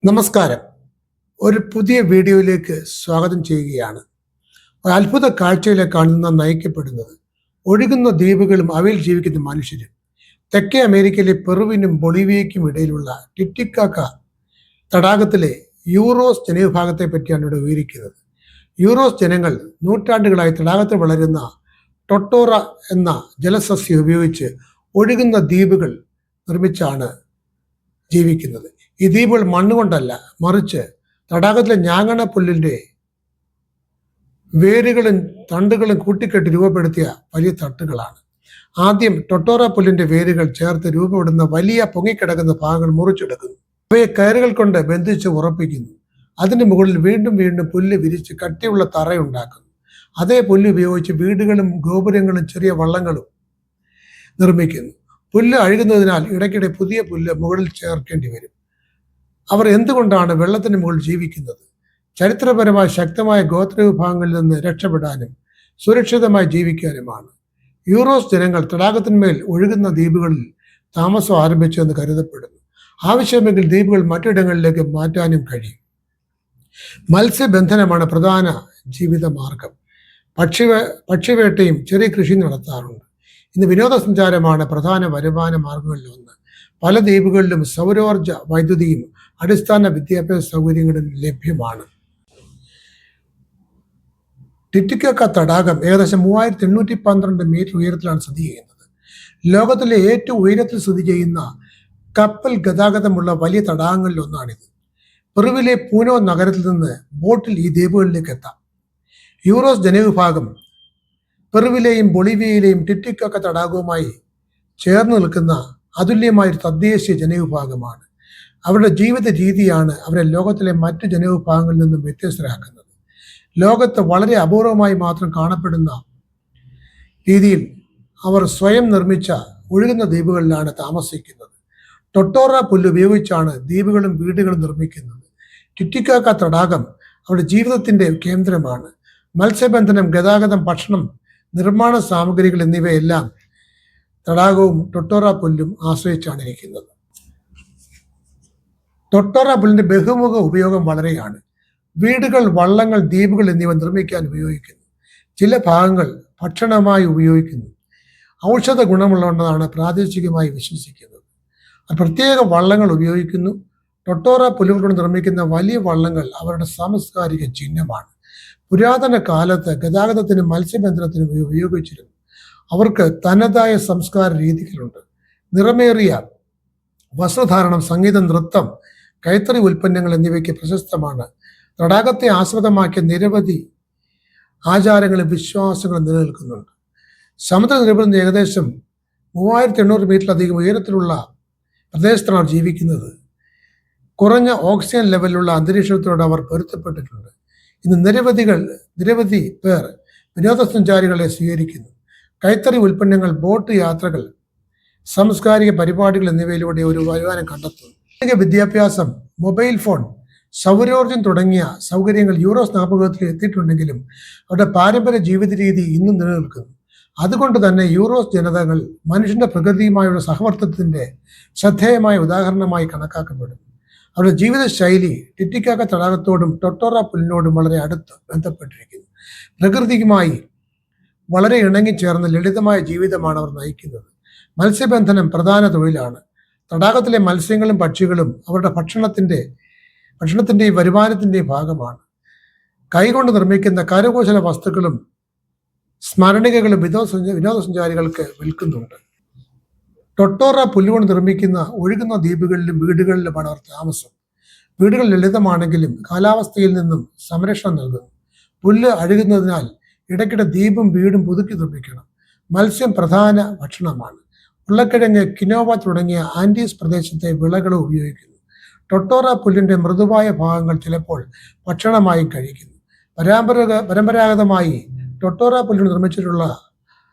നമസ്കാരം. ഒരു പുതിയ വീഡിയോയിലേക്ക് സ്വാഗതം ചെയ്യുകയാണ്. ഒരു അത്ഭുത കാഴ്ചയിലേക്കാണ് ഇന്ന് നയിക്കപ്പെടുന്നത്. ഒഴുകുന്ന ദ്വീപുകളും അവയിൽ ജീവിക്കുന്ന മനുഷ്യരും. തെക്കേ അമേരിക്കയിലെ പെറുവിനും ബൊളീവിയയ്ക്കും ഇടയിലുള്ള ടിറ്റിക്കാക്ക തടാകത്തിലെ യൂറോസ് ജനവിഭാഗത്തെ പറ്റിയാണ് ഇവിടെ വിവരിക്കുന്നത്. യൂറോസ് ജനങ്ങൾ നൂറ്റാണ്ടുകളായി തടാകത്തിൽ വളരുന്ന ടൊട്ടോറ എന്ന ജലസസ്യം ഉപയോഗിച്ച് ഒഴുകുന്ന ദ്വീപുകൾ നിർമ്മിച്ചാണ് ജീവിക്കുന്നത്. ഈ ദ്വീപുകൾ മണ്ണുകൊണ്ടല്ല, മറിച്ച് തടാകത്തിലെ ഞാങ്ങണ പുല്ലിൻ്റെ വേരുകളും തണ്ടുകളും കൂട്ടിക്കെട്ടി രൂപപ്പെടുത്തിയ വലിയ തട്ടുകളാണ്. ആദ്യം ടൊട്ടോറ പുല്ലിന്റെ വേരുകൾ ചേർത്ത് രൂപപ്പെടുന്ന വലിയ പൊങ്ങിക്കിടക്കുന്ന ഭാഗങ്ങൾ മുറിച്ചെടുക്കുന്നു. അവയെ കയറുകൾ കൊണ്ട് ബന്ധിച്ച് ഉറപ്പിക്കുന്നു. അതിന് മുകളിൽ വീണ്ടും വീണ്ടും പുല്ല് വിരിച്ച് കട്ടിയുള്ള തറയുണ്ടാക്കുന്നു. അതേ പുല്ല് ഉപയോഗിച്ച് വീടുകളും ഗോപുരങ്ങളും ചെറിയ വള്ളങ്ങളും നിർമ്മിക്കുന്നു. പുല്ല് അഴുകുന്നതിനാൽ ഇടയ്ക്കിടെ പുതിയ പുല്ല് മുകളിൽ ചേർക്കേണ്ടി വരും. അവർ എന്തുകൊണ്ടാണ് വെള്ളത്തിന് മുകളിൽ ജീവിക്കുന്നത്? ചരിത്രപരമായ ശക്തമായ ഗോത്ര വിഭാഗങ്ങളിൽ നിന്ന് രക്ഷപ്പെടാനും സുരക്ഷിതമായി ജീവിക്കാനുമാണ്. യൂറോസ് ജനങ്ങൾ തടാകത്തിന്മേൽ ഒഴുകുന്ന ദ്വീപുകളിൽ താമസം ആരംഭിച്ചു എന്ന് കരുതപ്പെടുന്നു. ആവശ്യമെങ്കിൽ ദ്വീപുകൾ മറ്റിടങ്ങളിലേക്ക് മാറ്റാനും കഴിയും. മത്സ്യബന്ധനമാണ് പ്രധാന ജീവിത മാർഗം. പക്ഷിവേട്ടയും ചെറിയ കൃഷി നടത്താറുണ്ട്. ഇന്ന് വിനോദസഞ്ചാരമാണ് പ്രധാന വരുമാന മാർഗങ്ങളിലൊന്ന്. പല ദ്വീപുകളിലും സൗരോർജ വൈദ്യുതിയും അടിസ്ഥാന വിദ്യാഭ്യാസ സൗകര്യങ്ങളും ലഭ്യമാണ്. ടിറ്റിക്കാക്ക തടാകം ഏകദേശം 3812 മീറ്റർ ഉയരത്തിലാണ് സ്ഥിതി ചെയ്യുന്നത്. ലോകത്തിലെ ഏറ്റവും ഉയരത്തിൽ സ്ഥിതി ചെയ്യുന്ന കപ്പൽ ഗതാഗതമുള്ള വലിയ തടാകങ്ങളിൽ ഒന്നാണിത്. പെറുവിലെ പൂനോ നഗരത്തിൽ നിന്ന് ബോട്ടിൽ ഈ ദ്വീപുകളിലേക്ക് എത്താം. യൂറോസ് ജനവിഭാഗം പെറുവിലെയും ബൊളീവിയയിലെയും ടിറ്റിക്കാക്ക തടാകവുമായി ചേർന്ന് നിൽക്കുന്ന അതുല്യമായൊരു തദ്ദേശീയ ജനവിഭാഗമാണ്. അവരുടെ ജീവിത രീതിയാണ് അവരെ ലോകത്തിലെ മറ്റു ജനവിഭാഗങ്ങളിൽ നിന്നും വ്യത്യസ്തരാക്കുന്നത്. ലോകത്ത് വളരെ അപൂർവമായി മാത്രം കാണപ്പെടുന്ന രീതിയിൽ അവർ സ്വയം നിർമ്മിച്ച ഒഴുകുന്ന ദ്വീപുകളിലാണ് താമസിക്കുന്നത്. ടൊട്ടോറ പുല്ല് ഉപയോഗിച്ചാണ് ദ്വീപുകളും വീടുകളും നിർമ്മിക്കുന്നത്. ടിറ്റിക്കാക്ക തടാകം അവരുടെ ജീവിതത്തിന്റെ കേന്ദ്രമാണ്. മത്സ്യബന്ധനം, ഗതാഗതം, ഭക്ഷണം, നിർമ്മാണ സാമഗ്രികൾ എന്നിവയെല്ലാം തടാകവും ടൊട്ടോറ പുല്ലും ആശ്രയിച്ചാണ് ഇരിക്കുന്നത്. ടൊട്ടോറ പുല്ലിന്റെ ബഹുമുഖ ഉപയോഗം വളരെയാണ്. വീടുകൾ, വള്ളങ്ങൾ, ദ്വീപുകൾ എന്നിവ നിർമ്മിക്കാൻ ഉപയോഗിക്കുന്നു. ചില ഭാഗങ്ങൾ ഭക്ഷണമായി ഉപയോഗിക്കുന്നു. ഔഷധ ഗുണമുള്ളതാണ് പ്രാദേശികമായി വിശ്വസിക്കുന്നത്. പ്രത്യേക വള്ളങ്ങൾ ഉപയോഗിക്കുന്നു. ടൊട്ടോറ പുല്ലുകൾ കൊണ്ട് നിർമ്മിക്കുന്ന വലിയ വള്ളങ്ങൾ അവരുടെ സാംസ്കാരിക ചിഹ്നമാണ്. പുരാതന കാലത്ത് ഗതാഗതത്തിനും മത്സ്യബന്ധനത്തിനും ഉപയോഗിച്ചിരുന്നു. അവർക്ക് തനതായ സംസ്കാര രീതികളുണ്ട്. നിറമേറിയ വസ്ത്രധാരണം, സംഗീതം, നൃത്തം, കൈത്തറി ഉൽപ്പന്നങ്ങൾ എന്നിവയ്ക്ക് പ്രശസ്തമാണ്. തടാകത്തെ ആസ്പദമാക്കിയ നിരവധി ആചാരങ്ങളും വിശ്വാസങ്ങളും നിലനിൽക്കുന്നുണ്ട്. സമുദ്രനിരപ്പിൽ നിന്ന് ഏകദേശം 3800 മീറ്ററിലധികം ഉയരത്തിലുള്ള പ്രദേശത്താണ് ജീവിക്കുന്നത്. കുറഞ്ഞ ഓക്സിജൻ ലെവലിലുള്ള അന്തരീക്ഷത്തോട് അവർ പൊരുത്തപ്പെട്ടിട്ടുണ്ട്. ഇന്ന് നിരവധി പേർ വിനോദസഞ്ചാരികളെ സ്വീകരിക്കുന്നു. കൈത്തറി ഉൽപ്പന്നങ്ങൾ, ബോട്ട് യാത്രകൾ, സാംസ്കാരിക പരിപാടികൾ എന്നിവയിലൂടെ ഒരു വരുമാനം കണ്ടെത്തുന്നു. വിദ്യാഭ്യാസം, മൊബൈൽ ഫോൺ, സൗരോർജം തുടങ്ങിയ സൗകര്യങ്ങൾ യൂറോസ് നാമകത്തിൽ എത്തിയിട്ടുണ്ടെങ്കിലും അവരുടെ പാരമ്പര്യ ജീവിത രീതി ഇന്നും നിലനിൽക്കുന്നു. അതുകൊണ്ട് തന്നെ യൂറോസ് ജനതകൾ മനുഷ്യന്റെ പ്രകൃതിയുമായുള്ള സഹവർത്തത്തിന്റെ ശ്രദ്ധേയമായ ഉദാഹരണമായി കണക്കാക്കപ്പെടുന്നു. അവരുടെ ജീവിത ശൈലി ടിറ്റിക്കാക്ക തടാകത്തോടും ടൊട്ടോറ പുല്ലിനോടും വളരെ അടുത്ത് ബന്ധപ്പെട്ടിരിക്കുന്നു. പ്രകൃതിയുമായി വളരെ ഇണങ്ങിച്ചേർന്ന ലളിതമായ ജീവിതമാണ് അവർ നയിക്കുന്നത്. മത്സ്യബന്ധനം പ്രധാന തൊഴിലാണ്. തടാകത്തിലെ മത്സ്യങ്ങളും പക്ഷികളും അവരുടെ ഭക്ഷണത്തിൻ്റെയും വരുമാനത്തിൻ്റെയും ഭാഗമാണ്. കൈകൊണ്ട് നിർമ്മിക്കുന്ന കരകൗശല വസ്തുക്കളും സ്മരണികകളും വിനോദസഞ്ചാരികൾക്ക് വിൽക്കുന്നുണ്ട്. ടൊട്ടോറ പുല്ലുകൊണ്ട് നിർമ്മിക്കുന്ന ഒഴുകുന്ന ദ്വീപുകളിലും വീടുകളിലുമാണ് അവർ താമസം. വീടുകൾ ലളിതമാണെങ്കിലും കാലാവസ്ഥയിൽ നിന്നും സംരക്ഷണം നൽകുന്നു. പുല്ല് അഴുകുന്നതിനാൽ ഇടയ്ക്കിടെ ദ്വീപും വീടും പുതുക്കി നിർമ്മിക്കണം. മത്സ്യം പ്രധാന ഭക്ഷണമാണ്. ഉരുളക്കിഴങ്ങ്, കിനോവ തുടങ്ങിയ ആൻഡീസ് പ്രദേശത്തെ വിളകളും ഉപയോഗിക്കുന്നു. ടൊട്ടോറ പുല്ലിന്റെ മൃദുവായ ഭാഗങ്ങൾ ചിലപ്പോൾ ഭക്ഷണമായും കഴിക്കുന്നു. പരമ്പരാഗതമായി ടൊട്ടോറ പുല്ലിന് നിർമ്മിച്ചിട്ടുള്ള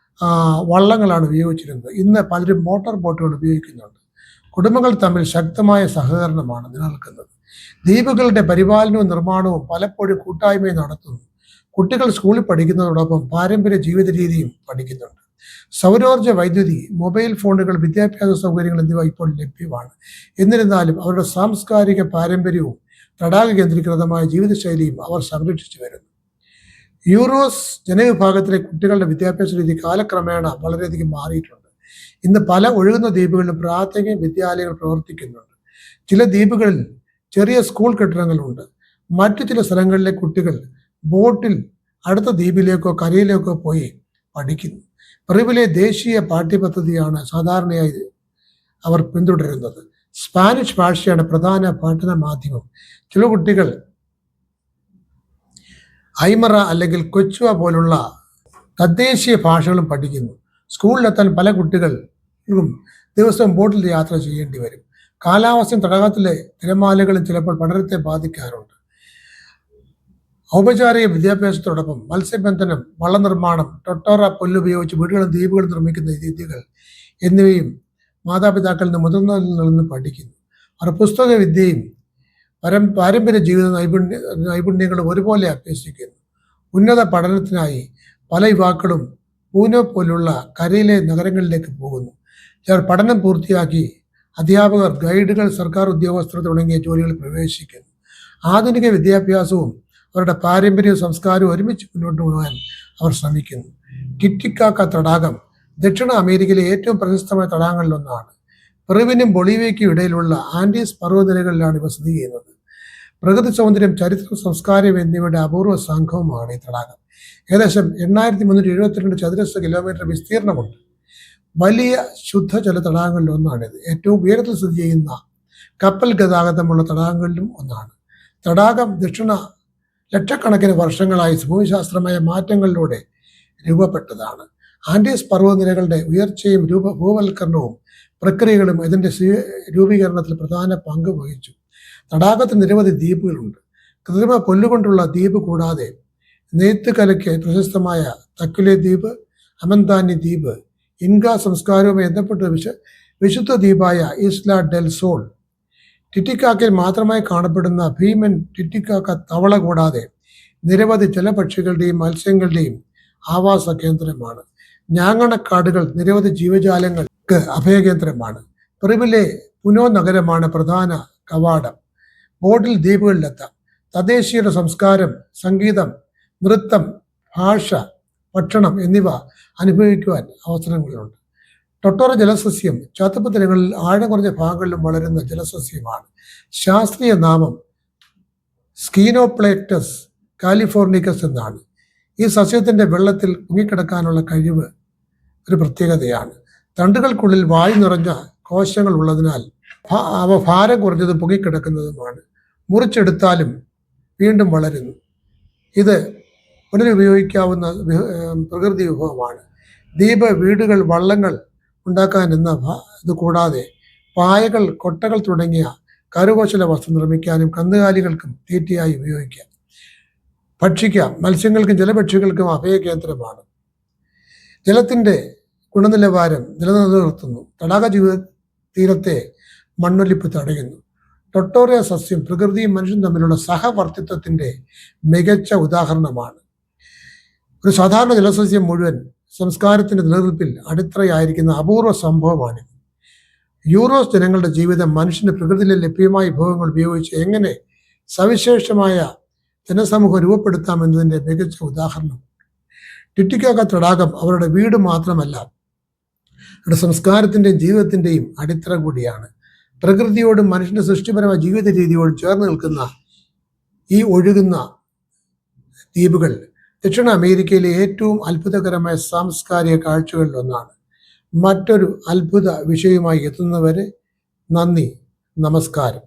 വള്ളങ്ങളാണ് ഉപയോഗിച്ചിരുന്നത്. ഇന്ന് പലരും മോട്ടോർ ബോട്ടുകൾ ഉപയോഗിക്കുന്നുണ്ട്. കുടുംബങ്ങൾ തമ്മിൽ ശക്തമായ സഹകരണമാണ് നിലനിൽക്കുന്നത്. ദ്വീപുകളുടെ പരിപാലനവും നിർമ്മാണവും പലപ്പോഴും കൂട്ടായ്മയും നടത്തുന്നു. കുട്ടികൾ സ്കൂളിൽ പഠിക്കുന്നതോടൊപ്പം പാരമ്പര്യ ജീവിത രീതിയും പഠിക്കുന്നുണ്ട്. സൗരോർജ്ജ വൈദ്യുതി, മൊബൈൽ ഫോണുകൾ, വിദ്യാഭ്യാസ സൗകര്യങ്ങൾ എന്നിവ ഇപ്പോൾ ലഭ്യമാണ്. എന്നിരുന്നാലും അവരുടെ സാംസ്കാരിക പാരമ്പര്യവും തടാക കേന്ദ്രീകൃതമായ ജീവിതശൈലിയും അവർ സംരക്ഷിച്ചു വരുന്നു. യൂറോസ് ജനവിഭാഗത്തിലെ കുട്ടികളുടെ വിദ്യാഭ്യാസ രീതി കാലക്രമേണ വളരെയധികം മാറിയിട്ടുണ്ട്. ഇന്ന് പല ഒഴുകുന്ന ദ്വീപുകളിലും പ്രാഥമിക വിദ്യാലയങ്ങൾ പ്രവർത്തിക്കുന്നുണ്ട്. ചില ദ്വീപുകളിൽ ചെറിയ സ്കൂൾ കെട്ടിടങ്ങളുണ്ട്. മറ്റു ചില സ്ഥലങ്ങളിലെ കുട്ടികൾ ബോട്ടിൽ അടുത്ത ദ്വീപിലേക്കോ കരയിലേക്കോ പോയി പഠിക്കുന്നു. പെറുവിലെ ദേശീയ പാഠ്യപദ്ധതിയാണ് സാധാരണയായി അവർ പിന്തുടരുന്നത്. സ്പാനിഷ് ഭാഷയാണ് പ്രധാന പഠന മാധ്യമം. ചില കുട്ടികൾ ഐമറ അല്ലെങ്കിൽ കൊച്ചുവ പോലുള്ള തദ്ദേശീയ ഭാഷകളും പഠിക്കുന്നു. സ്കൂളിലെത്താൻ പല കുട്ടികൾക്കും ദിവസവും ബോട്ടിൽ യാത്ര ചെയ്യേണ്ടി വരും. കാലാവസ്ഥയും തടാകത്തിലെ തിരമാലകളും ചിലപ്പോൾ പഠനത്തെ ബാധിക്കാറുണ്ട്. ഔപചാരിക വിദ്യാഭ്യാസത്തോടൊപ്പം മത്സ്യബന്ധനം, വള്ളനിർമ്മാണം, ടൊട്ടോറ പുല്ലുപയോഗിച്ച് വീടുകളും ദ്വീപുകളും നിർമ്മിക്കുന്ന രീതികൾ എന്നിവയും മാതാപിതാക്കളിൽ നിന്ന് മുതിർന്നവരിൽ നിന്ന് പഠിക്കുന്നു. അവർ പുസ്തക വിദ്യയും പാരമ്പര്യ ജീവിത നൈപുണ്യങ്ങളും ഒരുപോലെ അഭ്യസിക്കുന്നു. ഉന്നത പഠനത്തിനായി പല യുവാക്കളും പൂനെ പോലുള്ള കരയിലെ നഗരങ്ങളിലേക്ക് പോകുന്നു. ചിലർ പഠനം പൂർത്തിയാക്കി അധ്യാപകർ, ഗൈഡുകൾ, സർക്കാർ ഉദ്യോഗസ്ഥർ തുടങ്ങിയ ജോലികളിൽ പ്രവേശിക്കുന്നു. ആധുനിക വിദ്യാഭ്യാസവും അവരുടെ പാരമ്പര്യവും സംസ്കാരവും ഒരുമിച്ച് മുന്നോട്ട് കൊണ്ടുപോകാൻ അവർ ശ്രമിക്കുന്നു. ടിറ്റിക്കാക്ക തടാകം ദക്ഷിണ അമേരിക്കയിലെ ഏറ്റവും പ്രശസ്തമായ തടാകങ്ങളിലൊന്നാണ്. പെറുവിനും ബൊളീവിയയ്ക്കും ഇടയിലുള്ള ആൻഡീസ് പർവ്വതനിരകളിലാണ് ഇവ സ്ഥിതി ചെയ്യുന്നത്. പ്രകൃതി സൗന്ദര്യം, ചരിത്രം, സംസ്കാരം എന്നിവയുടെ അപൂർവ സംഘവുമാണ് ഈ തടാകം. ഏകദേശം 8372 ചതുരശ്ര കിലോമീറ്റർ വിസ്തീർണമുണ്ട്. വലിയ ശുദ്ധജല തടാകങ്ങളിൽ ഒന്നാണിത്. ഏറ്റവും ഉയരത്തിൽ സ്ഥിതി ചെയ്യുന്ന കപ്പൽ ഗതാഗതമുള്ള തടാകങ്ങളിലും ഒന്നാണ്. തടാകം ലക്ഷക്കണക്കിന് വർഷങ്ങളായി ഭൂമിശാസ്ത്രമായ മാറ്റങ്ങളിലൂടെ രൂപപ്പെട്ടതാണ്. ആൻഡീസ് പർവ്വതനിരകളുടെ ഉയർച്ചയും ഭൂവൽക്കരണവും പ്രക്രിയകളും ഇതിൻ്റെ രൂപീകരണത്തിൽ പ്രധാന പങ്ക് വഹിച്ചു. തടാകത്തിൽ നിരവധി ദ്വീപുകളുണ്ട്. കൃത്രിമ പുല്ലുകൊണ്ടുള്ള ദ്വീപ് കൂടാതെ നെയ്ത്തുകലയ്ക്ക് പ്രശസ്തമായ തക്കുലെ ദ്വീപ്, അമന്താനി ദ്വീപ്, ഇൻക സംസ്കാരവുമായി ബന്ധപ്പെട്ട വിശുദ്ധ ദ്വീപായ ഈസ്ല ഡെൽ സോൾ, ടിറ്റിക്കാക്കയിൽ മാത്രമായി കാണപ്പെടുന്ന ഭീമൻ ടിറ്റിക്കാക്ക തവള കൂടാതെ നിരവധി ജലപക്ഷികളുടെയും മത്സ്യങ്ങളുടെയും ആവാസ കേന്ദ്രമാണ്. ഞാങ്ങണക്കാടുകൾ നിരവധി ജീവജാലങ്ങൾക്ക് അഭയകേന്ദ്രമാണ്. പെറുവിലെ പുനോ നഗരമാണ് പ്രധാന കവാടം. ബോട്ടിൽ ദ്വീപുകളിലെത്താം. തദ്ദേശീയരുടെ സംസ്കാരം, സംഗീതം, നൃത്തം, ഭാഷ, ഭക്ഷണം എന്നിവ അനുഭവിക്കുവാൻ അവസരങ്ങളുണ്ട്. ടൊട്ടോറ ജലസസ്യം ചതുപ്പ് തീരങ്ങളിൽ ആഴം കുറഞ്ഞ ഭാഗങ്ങളിലും വളരുന്ന ജലസസ്യമാണ്. ശാസ്ത്രീയ നാമം സ്കീനോപ്ലേക്ടസ് കാലിഫോർണിക്കസ് എന്നാണ്. ഈ സസ്യത്തിൻ്റെ വെള്ളത്തിൽ മുങ്ങിക്കിടക്കാനുള്ള കഴിവ് ഒരു പ്രത്യേകതയാണ്. തണ്ടുകൾക്കുള്ളിൽ വായു നിറഞ്ഞ കോശങ്ങൾ ഉള്ളതിനാൽ അവ ഭാരം കുറഞ്ഞതും പൊങ്ങിക്കിടക്കുന്നതുമാണ്. മുറിച്ചെടുത്താലും വീണ്ടും വളരുന്നു. ഇത് പുനരുപയോഗിക്കാവുന്ന പ്രകൃതി വിഭവമാണ്. ദ്വീപ് വീടുകൾ, വള്ളങ്ങൾ ഉണ്ടാക്കാൻ എന്ന ഇത് കൂടാതെ പായകൾ, കൊട്ടകൾ തുടങ്ങിയ കരകൗശല വസ്തു നിർമ്മിക്കാനും കന്നുകാലികൾക്കും തീറ്റയായി ഉപയോഗിക്കാം. ഭക്ഷിക്കാം. മത്സ്യങ്ങൾക്കും ജലപക്ഷികൾക്കും അഭയകേന്ദ്രമാണ്. ജലത്തിൻ്റെ ഗുണനിലവാരം നിലനിർത്തുന്നു. തടാക തീരത്തെ മണ്ണൊലിപ്പ് തടയുന്നു. ടൊട്ടോറിയ സസ്യം പ്രകൃതിയും മനുഷ്യനും തമ്മിലുള്ള സഹവർത്തിത്വത്തിൻ്റെ മികച്ച ഉദാഹരണമാണ്. ഒരു സാധാരണ ജലസസ്യം മുഴുവൻ സംസ്കാരത്തിൻ്റെ നിലനിൽപ്പിൽ അടിത്തറയായിരിക്കുന്ന അപൂർവ സംഭവമാണിത്. യൂറോസ് ജനങ്ങളുടെ ജീവിതം മനുഷ്യന് പ്രകൃതിയിലെ ലഭ്യമായ വിഭവങ്ങൾ ഉപയോഗിച്ച് എങ്ങനെ സവിശേഷമായ ജനസമൂഹം രൂപപ്പെടുത്താമെന്നതിൻ്റെ മികച്ച ഉദാഹരണം. ടിറ്റിക്കാക്ക തടാകം അവരുടെ വീട് മാത്രമല്ല, അവരുടെ സംസ്കാരത്തിൻ്റെയും ജീവിതത്തിൻ്റെയും അടിത്തറ കൂടിയാണ്. പ്രകൃതിയോടും മനുഷ്യൻ്റെ സൃഷ്ടിപരമായ ജീവിത രീതിയോടും ചേർന്ന് നിൽക്കുന്ന ഈ ഒഴുകുന്ന ദ്വീപുകൾ ദക്ഷിണ അമേരിക്കയിലെ ഏറ്റവും അത്ഭുതകരമായ സാംസ്കാരിക കാഴ്ചകളിൽ ഒന്നാണ്. മറ്റൊരു അത്ഭുത വിഷയവുമായി എത്തുന്നവരെ നന്ദി, നമസ്കാരം.